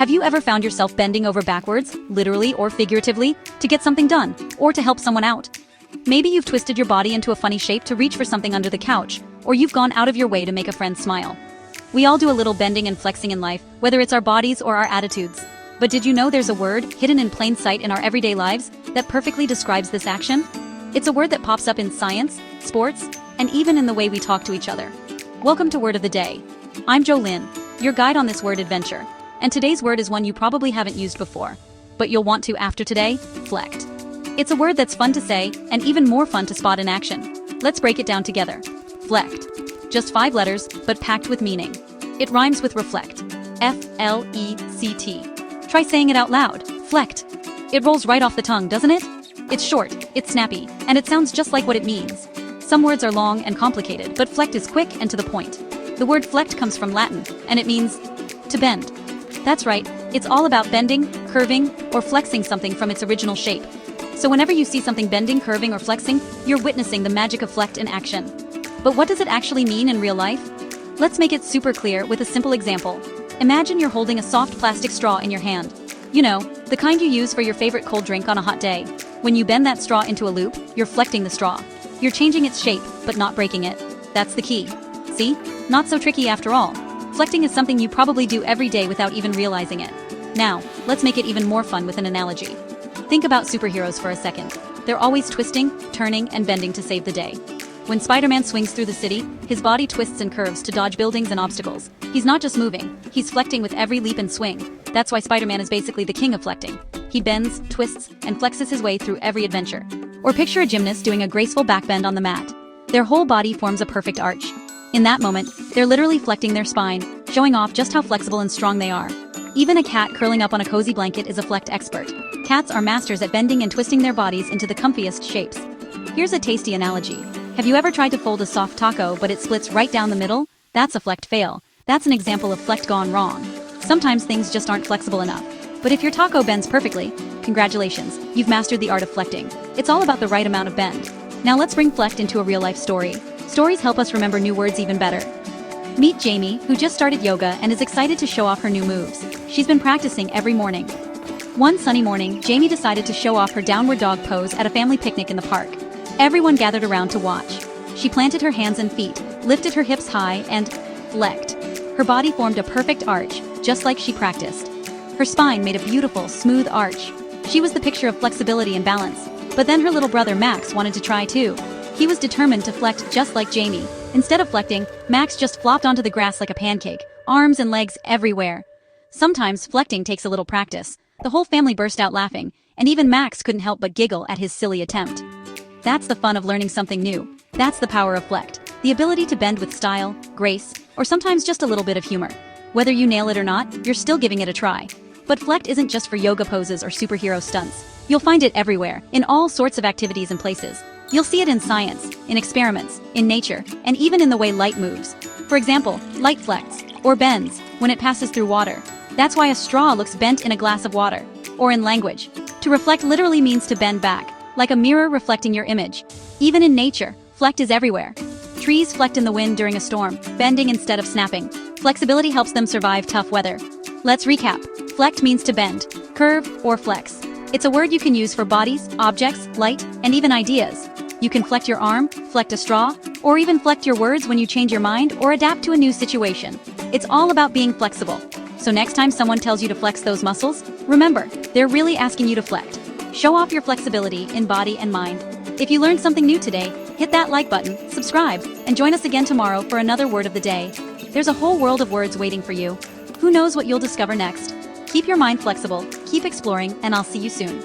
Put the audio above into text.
Have you ever found yourself bending over backwards, literally or figuratively, to get something done, or to help someone out? Maybe you've twisted your body into a funny shape to reach for something under the couch, or you've gone out of your way to make a friend smile. We all do a little bending and flexing in life, whether it's our bodies or our attitudes. But did you know there's a word hidden in plain sight in our everyday lives that perfectly describes this action? It's a word that pops up in science, sports, and even in the way we talk to each other. Welcome to Word of the Day. I'm Jolynn, your guide on this word adventure, and today's word is one you probably haven't used before, but you'll want to after today: FLECT. It's a word that's fun to say and even more fun to spot in action. Let's break it down together. FLECT. Just 5 letters, but packed with meaning. It rhymes with reflect. F-L-E-C-T. Try saying it out loud. FLECT. It rolls right off the tongue, doesn't it? It's short, it's snappy, and it sounds just like what it means. Some words are long and complicated, but FLECT is quick and to the point. The word FLECT comes from Latin, and it means to bend. That's right, it's all about bending, curving, or flexing something from its original shape. So whenever you see something bending, curving, or flexing, you're witnessing the magic of FLECT in action. But what does it actually mean in real life? Let's make it super clear with a simple example. Imagine you're holding a soft plastic straw in your hand. You know, the kind you use for your favorite cold drink on a hot day. When you bend that straw into a loop, you're flecting the straw. You're changing its shape, but not breaking it. That's the key. See? Not so tricky after all. Flecting is something you probably do every day without even realizing it. Now, let's make it even more fun with an analogy. Think about superheroes for a second. They're always twisting, turning, and bending to save the day. When Spider-Man swings through the city, his body twists and curves to dodge buildings and obstacles. He's not just moving, he's flecting with every leap and swing. That's why Spider-Man is basically the king of flecting. He bends, twists, and flexes his way through every adventure. Or picture a gymnast doing a graceful backbend on the mat. Their whole body forms a perfect arch. In that moment, they're literally flecting their spine, showing off just how flexible and strong they are. Even a cat curling up on a cozy blanket is a FLECT expert. Cats are masters at bending and twisting their bodies into the comfiest shapes. Here's a tasty analogy. Have you ever tried to fold a soft taco but it splits right down the middle? That's a FLECT fail. That's an example of FLECT gone wrong. Sometimes things just aren't flexible enough. But if your taco bends perfectly, congratulations, you've mastered the art of flecting. It's all about the right amount of bend. Now let's bring FLECT into a real-life story. Stories help us remember new words even better. Meet Jamie, who just started yoga and is excited to show off her new moves. She's been practicing every morning. One sunny morning, Jamie decided to show off her downward dog pose at a family picnic in the park. Everyone gathered around to watch. She planted her hands and feet, lifted her hips high, and FLECT. Her body formed a perfect arch, just like she practiced. Her spine made a beautiful, smooth arch. She was the picture of flexibility and balance. But then her little brother Max wanted to try too. He was determined to FLECT just like Jamie. Instead of flecting, Max just flopped onto the grass like a pancake, arms and legs everywhere. Sometimes flecting takes a little practice. The whole family burst out laughing, and even Max couldn't help but giggle at his silly attempt. That's the fun of learning something new. That's the power of FLECT, the ability to bend with style, grace, or sometimes just a little bit of humor. Whether you nail it or not, you're still giving it a try. But FLECT isn't just for yoga poses or superhero stunts. You'll find it everywhere, in all sorts of activities and places. You'll see it in science, in experiments, in nature, and even in the way light moves. For example, light flects, or bends, when it passes through water. That's why a straw looks bent in a glass of water. Or in language. To reflect literally means to bend back, like a mirror reflecting your image. Even in nature, FLECT is everywhere. Trees FLECT in the wind during a storm, bending instead of snapping. Flexibility helps them survive tough weather. Let's recap. FLECT means to bend, curve, or flex. It's a word you can use for bodies, objects, light, and even ideas. You can FLECT your arm, FLECT a straw, or even FLECT your words when you change your mind or adapt to a new situation. It's all about being flexible. So next time someone tells you to flex those muscles, remember, they're really asking you to FLECT. Show off your flexibility in body and mind. If you learned something new today, hit that like button, subscribe, and join us again tomorrow for another word of the day. There's a whole world of words waiting for you. Who knows what you'll discover next? Keep your mind flexible, keep exploring, and I'll see you soon.